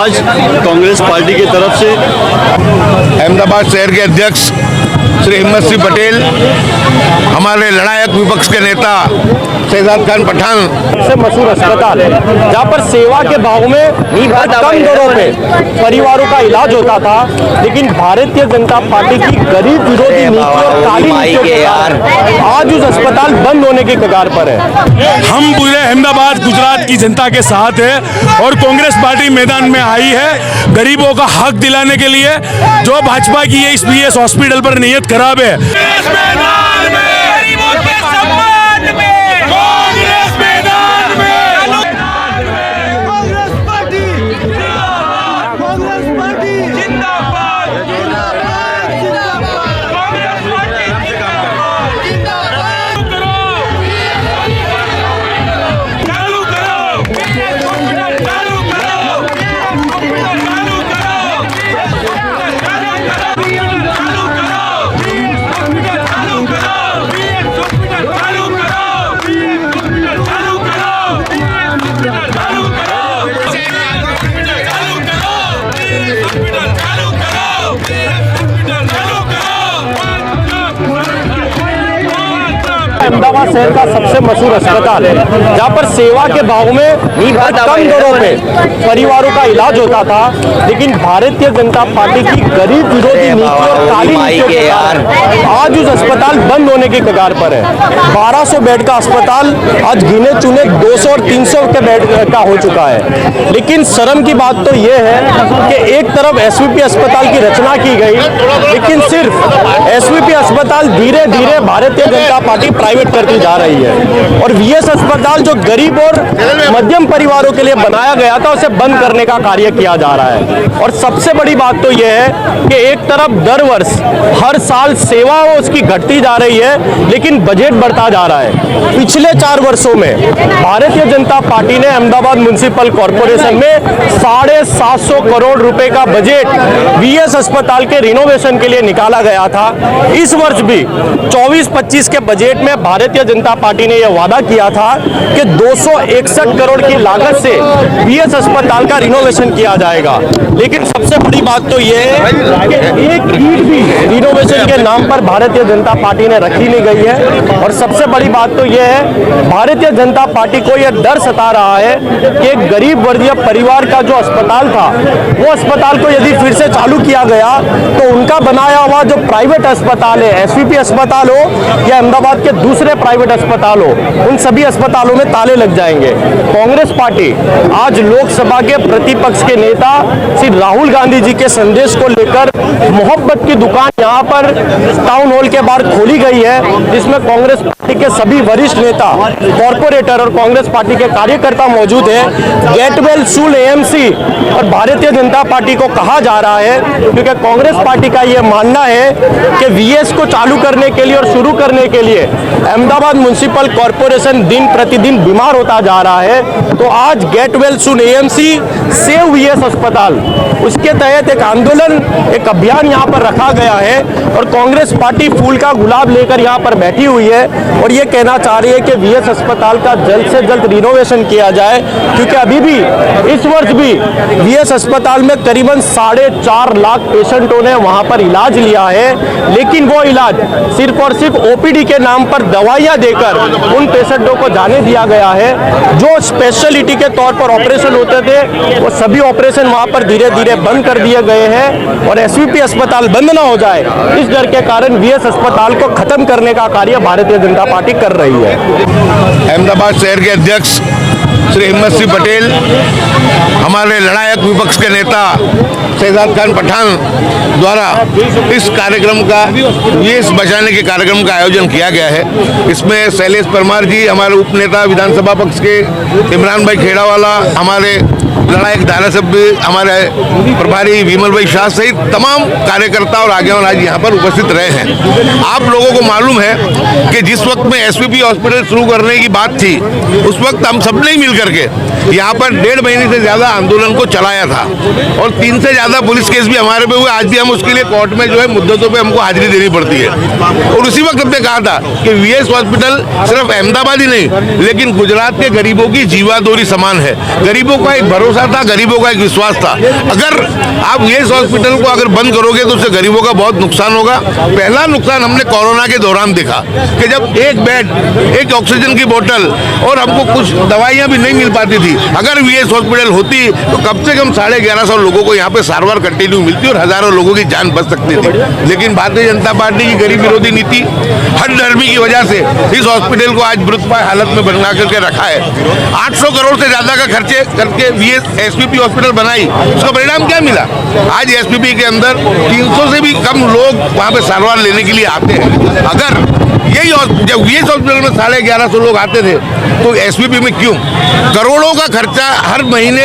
आज कांग्रेस पार्टी की तरफ से अहमदाबाद शहर के अध्यक्ष श्री हिम्मत सिंह पटेल, हमारे लड़ायक विपक्ष के नेता शहजाद खान पठान सबसे मशहूर अस्पताल जहाँ पर सेवा के भाव में कम दरों पे परिवारों का इलाज होता था, लेकिन भारतीय जनता पार्टी की गरीब विरोधी नीति और काली नीतियों के कारण आज उस अस्पताल बंद होने के कगार पर है। हम पूरे अहमदाबाद गुजरात की जनता के साथ है और कांग्रेस पार्टी मैदान में आई है गरीबों का हक दिलाने के लिए। जो भाजपा की ये इस हॉस्पिटल पर नीयत खराब है। अहमदाबाद शहर का सबसे मशहूर अस्पताल है जहाँ पर सेवा के भाव में कम दरों पे परिवारों का इलाज होता था, लेकिन भारतीय जनता पार्टी की गरीब विरोधी नीति और काली नीतियों के कारण आज उस अस्पताल बंद होने के कगार पर है। 1200 बेड का अस्पताल आज गिने चुने 200 और 300 के बेड का हो चुका है। लेकिन शर्म की बात तो ये है कि एक तरफ एसवीपी अस्पताल की रचना की गई, लेकिन सिर्फ एसवीपी अस्पताल धीरे धीरे भारतीय जनता पार्टी प्राइवेट करती जा रही है और वीएस अस्पताल जो गरीब और मध्यम परिवारों के लिए बनाया गया था उसे बंद करने का कार्य किया जा रहा है। और सबसे बड़ी बात तो यह है कि एक तरफ दर वर्ष हर साल सेवा उसकी घटती जा रही है, लेकिन बजट बढ़ता जा रहा है। पिछले 4 वर्षों में भारतीय जनता पार्टी ने अहमदाबाद म्युनिसिपल कॉर्पोरेशन में 750 करोड़ रुपए का बजट वीएस अस्पताल के रिनोवेशन के लिए निकाला गया था। इस वर्ष भी 24-25 के बजट में भारतीय जनता पार्टी ने यह वादा किया था कि 261 करोड़ की लागत से वीएस अस्पताल का रिनोवेशन किया जाएगा, लेकिन सबसे बड़ी बात तो यह है कि एक ईंट भी रिनोवेशन के नाम पर भारतीय जनता पार्टी ने रखी नहीं गई है। और सबसे बड़ी बात तो यह है भारतीय जनता पार्टी को यह डर सता रहा है कि एक गरीब वर्गीय परिवार का जो अस्पताल था वो अस्पताल को यदि फिर से चालू किया गया तो उनका बनाया हुआ जो प्राइवेट अस्पताल है, एसवीपी अस्पताल हो या अहमदाबाद के दूसरे प्राइवेट अस्पताल हो, उन सभी अस्पतालों में ताले लग जाएंगे। कांग्रेस पार्टी आज लोकसभा के प्रतिपक्ष के नेता श्री राहुल गांधी जी के संदेश को लेकर मोहब्बत की दुकान यहां पर टाउन हॉल के बाहर खोली गई है, जिसमें कांग्रेस पार्टी के सभी वरिष्ठ नेता, कॉर्पोरेटर और कांग्रेस पार्टी के कार्यकर्ता मौजूद हैं। गेट वेल सून एएमसी और भारतीय जनता पार्टी को कहा जा रहा है, क्योंकि कांग्रेस पार्टी का यह मानना है कि वीएस को चालू करने के लिए और शुरू करने के लिए अहमदाबाद म्युनिसिपल कॉर्पोरेशन दिन प्रतिदिन बीमार होता जा रहा है। तो आज गेट वेल सून एएमसी सेव वीएस अस्पताल, उसके तहत एक आंदोलन, एक अभियान यहाँ पर रखा गया है और कांग्रेस पार्टी फूल का गुलाब लेकर यहाँ पर बैठी हुई है और ये कहना चाह रही है कि वीएस अस्पताल का जल्द से जल्द रिनोवेशन किया जाए, क्योंकि अभी भी इस वर्ष भी वीएस अस्पताल में करीबन 4.5 लाख पेशेंटों ने वहाँ पर इलाज लिया है, लेकिन वो इलाज सिर्फ और सिर्फ ओपीडी के नाम पर दवाइयाँ देकर उन पेशेंटों को जाने दिया गया है। जो स्पेशलिटी के तौर पर ऑपरेशन होते थे वो सभी ऑपरेशन वहाँ पर धीरे धीरे बंद कर दिए गए हैं और एसवीपी अस्पताल बंद ना हो जाए इस डर के कारण वीएस अस्पताल को खत्म करने का कार्य भारतीय जनता पार्टी कर रही है। अहमदाबाद शहर के अध्यक्ष श्री हिम्मत सिंह पटेल, हमारे लड़ायक विपक्ष के नेता शहजाद खान पठान द्वारा इस कार्यक्रम का, वीएस बचाने के कार्यक्रम का आयोजन किया गया है। इसमें शैलेश परमार जी, हमारे उपनेता विधानसभा पक्ष के इमरान भाई खेड़ावाला, हमारे लड़ायक धारासभ्य, हमारे प्रभारी विमल भाई शाह सहित तमाम कार्यकर्ता और आगेवान आज यहाँ पर उपस्थित रहे हैं। आप लोगों को मालूम है कि जिस वक्त में एसवीपी हॉस्पिटल शुरू करने की बात थी, उस वक्त हम सब ने मिल करके यहाँ पर 1.5 महीने से ज़्यादा आंदोलन को चलाया था और 3 से ज़्यादा पुलिस केस भी हमारे पे हुए। आज भी हम उसके लिए कोर्ट में जो है मुद्दतों पे हमको हाजिरी देनी पड़ती है। और उसी वक्त हमने कहा था कि वीएस हॉस्पिटल सिर्फ अहमदाबाद ही नहीं, लेकिन गुजरात के गरीबों की जीवादोरी समान है। गरीबों का एक भरोसा भरोसा था, गरीबों का एक विश्वास था। अगर आप ये हॉस्पिटल को अगर बंद करोगे तो उससे गरीबों का बहुत नुकसान होगा। पहला नुकसान हमने कोरोना के दौरान देखा कि जब एक बेड, एक ऑक्सीजन की बोतल और हमको कुछ दवाइयां भी नहीं मिल पाती थी। अगर वीएस हॉस्पिटल होती तो कम से कम 1150 लोगों को यहाँ पे सारवार कंटिन्यू मिलती और हजारों लोगों की जान बच सकती थी। लेकिन भारतीय जनता पार्टी की गरीब विरोधी नीति, हर धर्मी की वजह से इस हॉस्पिटल को आज मृतप्राय हालत में बना करके रखा है। 800 करोड़ से ज्यादा का खर्चे करके वीएस एसपीपी हॉस्पिटल बनाई, उसका परिणाम क्या मिला? आज एसपीपी के अंदर 300 से भी कम लोग वहाँ पे सारवार लेने के लिए आते हैं। अगर यही जब वीएस हॉस्पिटल में 1150 लोग आते थे तो एसपीपी में क्यों? करोड़ों का खर्चा हर महीने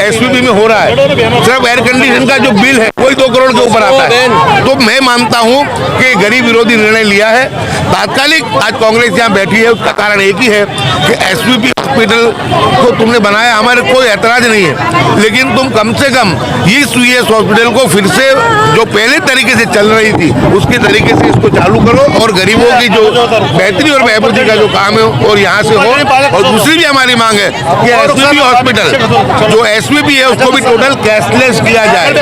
एसपीपी में हो रहा है। सिर्फ एयर कंडीशन का जो बिल है वही 2 करोड़ के ऊपर आता है। तो मैं मानता हूं कि गरीब विरोधी निर्णय लिया है तात्कालिक। आज कांग्रेस यहाँ बैठी है, उसका कारण एक ही है कि एसपीपी हॉस्पिटल को तुमने बनाया, हमारे कोई ऐतराज नहीं है, लेकिन तुम कम से कम इस वीएस हॉस्पिटल को फिर से जो पहले तरीके से चल रही थी उसके तरीके से इसको चालू करो और गरीबों की जो बेहतरी और महबूदी का जो काम है और यहाँ से हो। और दूसरी भी हमारी मांग है कि एसपीपी हॉस्पिटल जो एसपीपी है उसको भी टोटल कैशलेस किया जाए।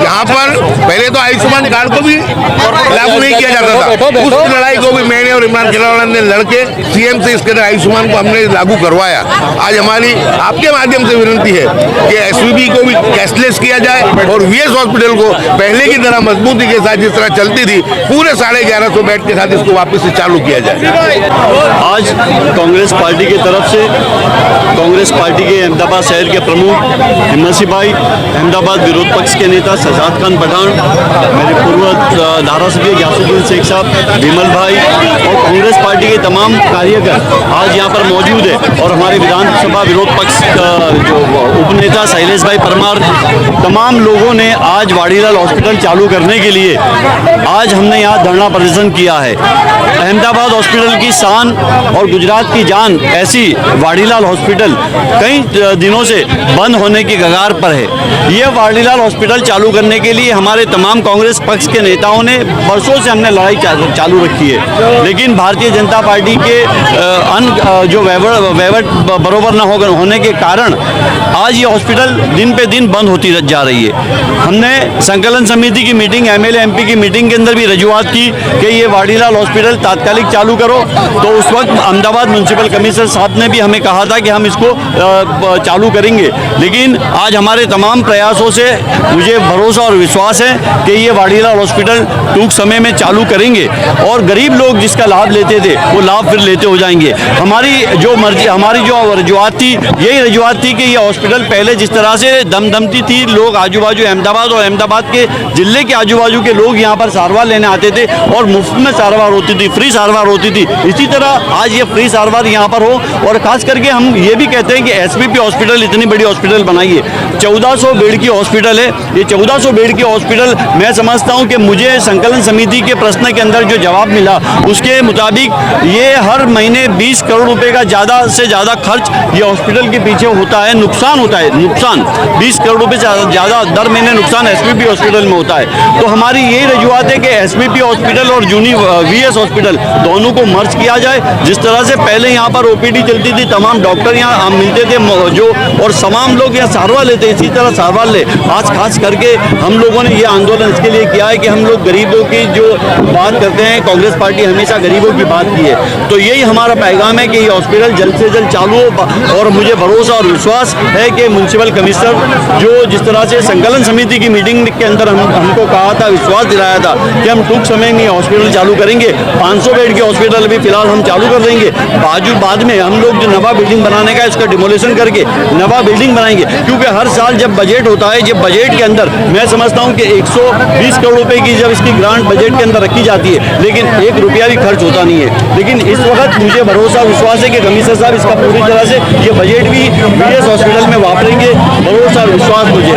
यहाँ पर पहले तो आयुष्मान कार्ड को भी लागू नहीं किया जाता था, उस लड़ाई को भी मैंने और इमरान खिलाड़ी ने लड़के सीएम से इसके आयुष्मान को हमने लागू करवाया। आज हमारी आपके माध्यम से विनती है कि एसपीपी को भी कैशलेस किया जाए और वीएस हॉस्पिटल को पहले की तरह मजबूती के साथ जिस तरह चलती थी पूरे 1150 बेड के साथ इसको वापस से चालू किया जाए। आज कांग्रेस पार्टी की तरफ से कांग्रेस पार्टी के अहमदाबाद शहर के प्रमुख हिम्मत सिंह भाई, अहमदाबाद विरोध पक्ष के नेता शहजाद खान पठान, मेरे पूर्व धारासभ्य ग्यासुद्दीन शेख साहब, विमल भाई और कांग्रेस पार्टी के तमाम कार्यकर्ता आज यहाँ पर मौजूद है। और हमारे विधानसभा विरोध पक्ष जो उपनेता शैलेश भाई परमार, तमाम लोगों ने आज वाड़ीलाल हॉस्पिटल चालू करने के लिए आज हमने यहाँ धरना प्रदर्शन किया है। अहमदाबाद हॉस्पिटल की शान और गुजरात की जान ऐसी वाड़ीलाल हॉस्पिटल कई दिनों से बंद होने की कगार पर है। यह वाड़ीलाल हॉस्पिटल चालू करने के लिए हमारे तमाम कांग्रेस पक्ष के नेताओं ने बरसों से हमने लड़ाई चालू रखी है, लेकिन भारतीय जनता पार्टी के जो वैवट बरोबर न होने के कारण आज ये हॉस्पिटल दिन पे दिन बंद होती जा रही है। हमने संकलन समिति की मीटिंग, एमएलए एमपी की मीटिंग के अंदर भी रजूआत की कि ये वाड़ीलाल हॉस्पिटल तात्कालिक चालू करो। तो उस वक्त अहमदाबाद म्यूनसिपल कमिश्नर साहब ने भी हमें कहा था कि हम इसको चालू करेंगे, लेकिन आज हमारे तमाम प्रयासों से मुझे भरोसा और विश्वास है कि ये वाड़ीलाल हॉस्पिटल टूंक समय में चालू करेंगे और गरीब लोग जिसका लाभ लेते थे वो लाभ फिर लेते हो जाएंगे। हमारी जो मर्जी, हमारी जो रजूआत थी, यही रजूआत थी कि ये हॉस्पिटल पहले जिस तरह से दमदमती थी, लोग आजू बाजू अहमदाबाद और अहमदाबाद के जिले के आजू बाजू के लोग यहाँ पर सारवार लेने आते थे और मुफ्त में सारवार होती थी, फ्री सारवार होती थी, इसी तरह आज ये फ्री सारवार यहाँ पर हो। और खास करके हम ये भी कहते हैं कि एसपीपी हॉस्पिटल इतनी बड़ी हॉस्पिटल बनाई है, 1400 बेड की हॉस्पिटल है। ये 1400 बेड की हॉस्पिटल मैं समझता हूँ कि मुझे संकलन समिति के प्रश्न के अंदर जो जवाब मिला उसके मुताबिक ये हर महीने 20 करोड़ रुपए का ज़्यादा से ज़्यादा खर्च ये हॉस्पिटल के पीछे होता है, नुकसान होता है, नुकसान 20 करोड़ रुपए से ज़्यादा दर महीने नुकसान एसपीपी हॉस्पिटल में होता है। तो हमारी यही रजूआत है कि एसपीपी हॉस्पिटल और वीएस हॉस्पिटल दोनों को मर्ज किया जाए। जिस तरह से पहले यहाँ पर ओपीडी चलती थी, तमाम डॉक्टर यहाँ मिलते थे जो और तमाम लोग यहाँ सारवार लेते, इसी तरह सारवार ले। आज खास करके हम लोगों ने ये आंदोलन इसके लिए किया है कि हम लोग गरीबों की जो बात करते हैं, कांग्रेस पार्टी हमेशा गरीबों की बात की है। तो यही हमारा पैगाम है कि ये हॉस्पिटल जल्द से जल्द चालू हो। और मुझे भरोसा और विश्वास है कि म्यूनसिपल कमिश्नर जो जिस तरह से संकलन समिति की मीटिंग के अंदर हमको कहा था, विश्वास दिलाया था कि हम टूंक समय में हॉस्पिटल चालू करेंगे। 500 बेड की हॉस्पिटल भी फिलहाल हम चालू कर देंगे। बाद में हम लोग जो नवा बिल्डिंग बनाने का इसका डिमोलेशन करके नवा बिल्डिंग बनाएंगे, क्योंकि हर साल जब बजट होता है, जब बजट के अंदर मैं समझता हूँ कि 120 करोड़ रुपए की जब इसकी ग्रांट बजट के अंदर रखी जाती है, लेकिन 1 रुपया भी खर्च होता नहीं है। लेकिन इस वक्त मुझे भरोसा विश्वास है कि कमिश्नर साहब इसका पूरी तरह से ये बजट भी वीएस हॉस्पिटल में वापरेंगे, भरोसा और विश्वास मुझे।